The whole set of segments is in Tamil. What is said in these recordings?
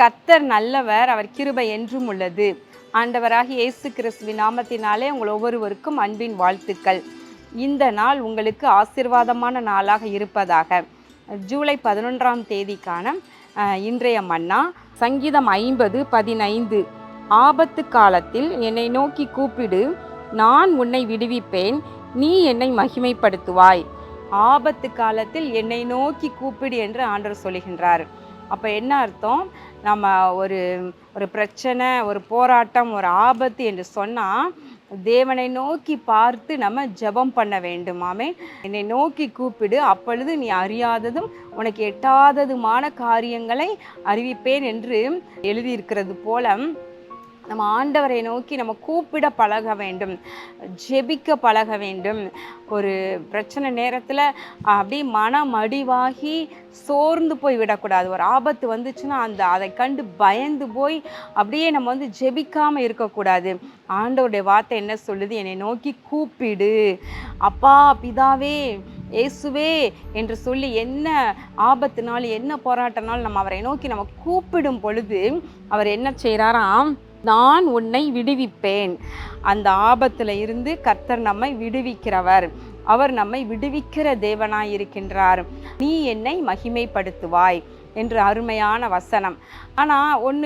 கர்த்தர் நல்லவர், அவர் கிருபை என்றும் உள்ளது. ஆண்டவராகிய இயேசு கிறிஸ்துவின் நாமத்தினாலே உங்கள் ஒவ்வொருவருக்கும் அன்பின் வாழ்த்துக்கள். இந்த நாள் உங்களுக்கு ஆசீர்வாதமான நாளாக இருப்பதாக. ஜூலை 11ஆம் தேதிக்கான இன்றைய மன்னா சங்கீதம் 50:15. ஆபத்து காலத்தில் என்னை நோக்கி கூப்பிடு, நான் உன்னை விடுவிப்பேன், நீ என்னை மகிமைப்படுத்துவாய். ஆபத்து காலத்தில் என்னை நோக்கி கூப்பிடு என்று ஆண்டவர் சொல்லுகின்றார். அப்போ என்ன அர்த்தம்? நம்ம ஒரு பிரச்சனை, ஒரு போராட்டம், ஒரு ஆபத்து என்று சொன்னால் தேவனை நோக்கி பார்த்து நம்ம ஜெபம் பண்ண வேண்டுமாமே. என்னை நோக்கி கூப்பிடு, அப்பொழுது நீ அறியாததும் உனக்கு எட்டாததுமான காரியங்களை அறிவிப்பேன் என்று எழுதியிருக்கிறது போல நம்ம ஆண்டவரை நோக்கி நம்ம கூப்பிட பழக வேண்டும், ஜெபிக்க பழக வேண்டும். ஒரு பிரச்சனை நேரத்தில் அப்படியே மனமடிவாகி சோர்ந்து போய் விடக்கூடாது. ஒரு ஆபத்து வந்துச்சுன்னா அதை கண்டு பயந்து போய் அப்படியே நம்ம ஜெபிக்காமல் இருக்கக்கூடாது. ஆண்டவருடைய வார்த்தை என்ன சொல்லுது? என்னை நோக்கி கூப்பிடு, அப்பா பிதாவே இயேசுவே என்று சொல்லி என்ன ஆபத்துனாலும் என்ன போராட்டனாலும் நம்ம அவரை நோக்கி நம்ம கூப்பிடும் பொழுது அவர் என்ன செய்கிறாராம்? நான் உன்னை விடுவிப்பேன். அந்த ஆபத்தில் இருந்து கர்த்தர் நம்மை விடுவிக்கிறவர். அவர் நம்மை விடுவிக்கிற தேவனாய் இருக்கின்றார். நீ என்னை மகிமைப்படுத்துவாய் என்று அருமையான வசனம். ஆனால்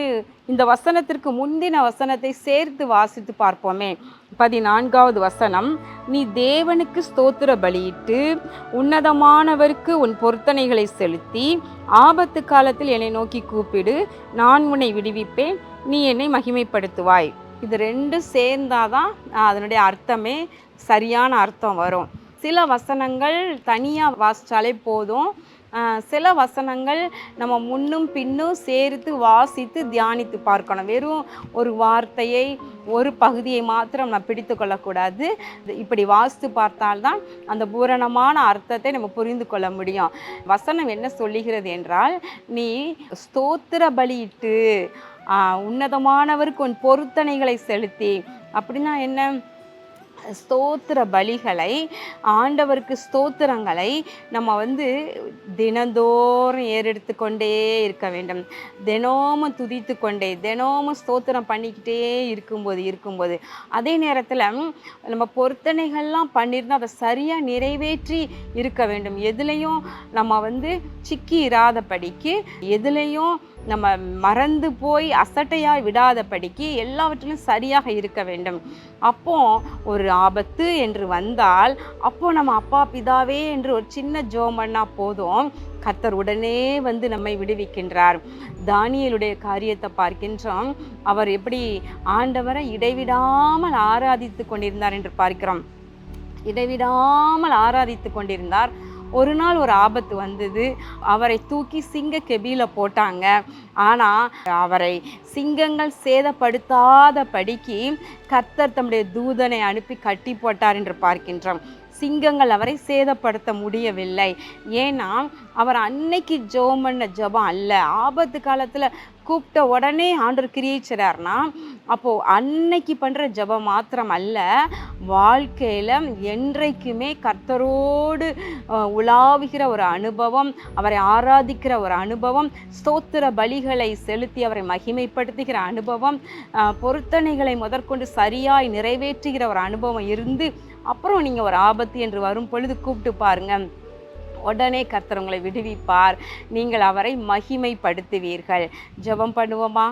இந்த வசனத்திற்கு முந்தின வசனத்தை சேர்த்து வாசித்து பார்ப்போமே. 14வது வசனம், நீ தேவனுக்கு ஸ்தோத்திர பலியிட்டு உன்னதமானவருக்கு உன் பொருத்தனைகளை செலுத்தி ஆபத்து காலத்தில் என்னை நோக்கி கூப்பிடு, நான் உன்னை விடுவிப்பேன், நீ என்னை மகிமைப்படுத்துவாய். இது ரெண்டும் சேர்ந்தாதான் அதனுடைய அர்த்தமே சரியான அர்த்தம் வரும். சில வசனங்கள் தனியாக வாசித்தாலே போதும். சில வசனங்கள் நம்ம முன்னும் பின்னும் சேர்த்து வாசித்து தியானித்து பார்க்கணும். வெறும் ஒரு வார்த்தையை, ஒரு பகுதியை மாத்திரம் நம்ம பிடித்து கொள்ளக்கூடாது. இப்படி வாசித்து பார்த்தால்தான் அந்த பூரணமான அர்த்தத்தை நம்ம புரிந்து கொள்ள முடியும். வசனம் என்ன சொல்லுகிறது என்றால், நீ ஸ்தோத்திர பலியிட்டு உன்னதமானவருக்கு உன் பொருத்தனைகளை செலுத்தி. அப்படின்னா என்ன? ஸ்தோத்திர பலிகளை, ஆண்டவருக்கு ஸ்தோத்திரங்களை நம்ம தினந்தோறும் ஏறெடுத்து கொண்டே இருக்க வேண்டும். தினமும் துதித்து கொண்டே, தினமும் ஸ்தோத்திரம் பண்ணிக்கிட்டே இருக்கும்போது அதே நேரத்தில் நம்ம பொருத்தனைகள்லாம் பண்ணியிருந்தால் அதை சரியாக நிறைவேற்றி இருக்க வேண்டும். எதுலேயும் நம்ம சிக்கி இராதபடிக்கு, எதுலேயும் நம்ம மறந்து போய் அசட்டையாக விடாதபடிக்கு எல்லாவற்றிலும் சரியாக இருக்க வேண்டும். அப்போ ஒரு ஆபத்து என்று வந்தால் அப்போ நம்ம அப்பா பிதாவே என்று ஒரு சின்ன ஜெபம் பண்ணால் போதும், கர்த்தர் உடனே நம்மை விடுவிக்கின்றார். தானியேலுடைய காரியத்தை பார்க்கின்றோம். அவர் எப்படி ஆண்டவரை இடைவிடாமல் ஆராதித்து கொண்டிருந்தார் என்று பார்க்கிறோம். இடைவிடாமல் ஆராதித்து கொண்டிருந்தார். ஒரு நாள் ஒரு ஆபத்து வந்தது. அவரை தூக்கி சிங்க கெபியில போட்டாங்க. ஆனால் அவரை சிங்கங்கள் சேதப்படுத்தாத படிக்கு கர்த்தர் தம்முடைய தூதனை அனுப்பி கட்டி போட்டார் என்று பார்க்கின்றோம். சிங்கங்கள் அவரை சேதப்படுத்த முடியவில்லை. ஏன்னா அவர் அன்னைக்கு ஜெபம் பண்ண ஜெபம் அல்ல. ஆபத்து காலத்தில் கூப்பிட்ட உடனே ஆண்டவர் கிரியை செய்றார்னா, அப்போது அன்னைக்கு பண்ணுற ஜெபம் மாத்திரம் அல்ல, வாழ்க்கையில் என்றைக்குமே கர்த்தரோடு உலாவுகிற ஒரு அனுபவம், அவரை ஆராதிக்கிற ஒரு அனுபவம், ஸ்தோத்திர பலிகளை செலுத்தி அவரை மகிமைப்படுத்துகிற அனுபவம், பொருத்தனைகளை முதற்கொண்டு சரியாய் நிறைவேற்றுகிற ஒரு அனுபவம் இருந்து அப்புறம் நீங்கள் ஒரு ஆபத்து என்று வரும் பொழுது கூப்பிட்டு பாருங்கள். உடனே கர்த்தர் உங்களை விடுவிப்பார். நீங்கள் அவரை மகிமைப்படுத்துவீர்கள். ஜெபம் பண்ணுவோமா?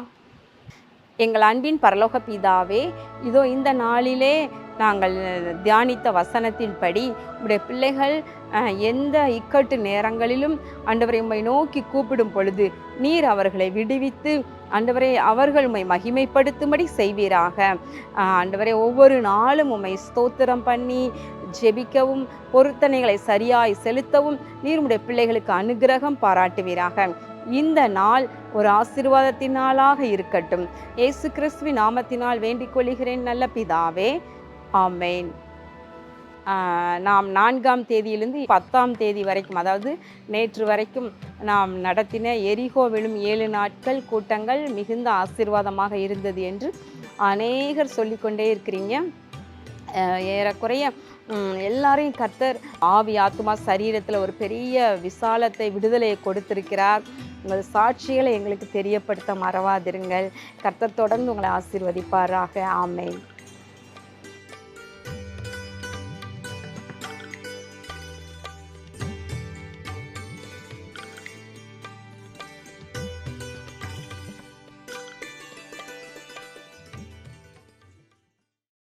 எங்கள் அன்பின் பரலோக பிதாவே, இதோ இந்த நாளிலே நாங்கள் தியானித்த வசனத்தின்படி உடைய பிள்ளைகள் எந்த இக்கட்டு நேரங்களிலும் ஆண்டவரை உம்மை நோக்கி கூப்பிடும் பொழுது நீர் அவர்களை விடுவித்து ஆண்டவரே அவர்கள் உம்மை மகிமைப்படுத்தும்படி செய்வீராக. ஆண்டவரே ஒவ்வொரு நாளும் உம்மை ஸ்தோத்திரம் பண்ணி ஜெபிக்கவும், பொருத்தனைகளை சரியாய் செலுத்தவும் நீர் உடைய பிள்ளைகளுக்கு அனுகிரகம் பாராட்டுவீராக. இந்த நாள் ஒரு ஆசீர்வாதத்தின் நாளாக இருக்கட்டும். இயேசு கிறிஸ்துவின் நாமத்தினால் வேண்டிக் கொள்கிறேன் நல்ல பிதாவே, ஆமேன். நாம் 4ஆம் தேதியிலிருந்து 10ஆம் தேதி வரைக்கும், அதாவது நேற்று வரைக்கும் நாம் நடத்தின எரிகோவிலும் 7 நாட்கள் கூட்டங்கள் மிகுந்த ஆசீர்வாதமாக இருந்தது என்று அநேகர் சொல்லிக்கொண்டே இருக்கிறீங்க. ஏறக்குறைய எல்லாரையும் கர்த்தர் ஆவி ஆத்துமா சரீரத்தில் ஒரு பெரிய விசாலத்தை, விடுதலையை கொடுத்திருக்கிறார். உங்கள் சாட்சிகளை எங்களுக்கு தெரியப்படுத்த மறவாதிருங்கள். கர்த்தர் தொடர்ந்து உங்களை ஆசீர்வதிப்பாராக. ஆமென்.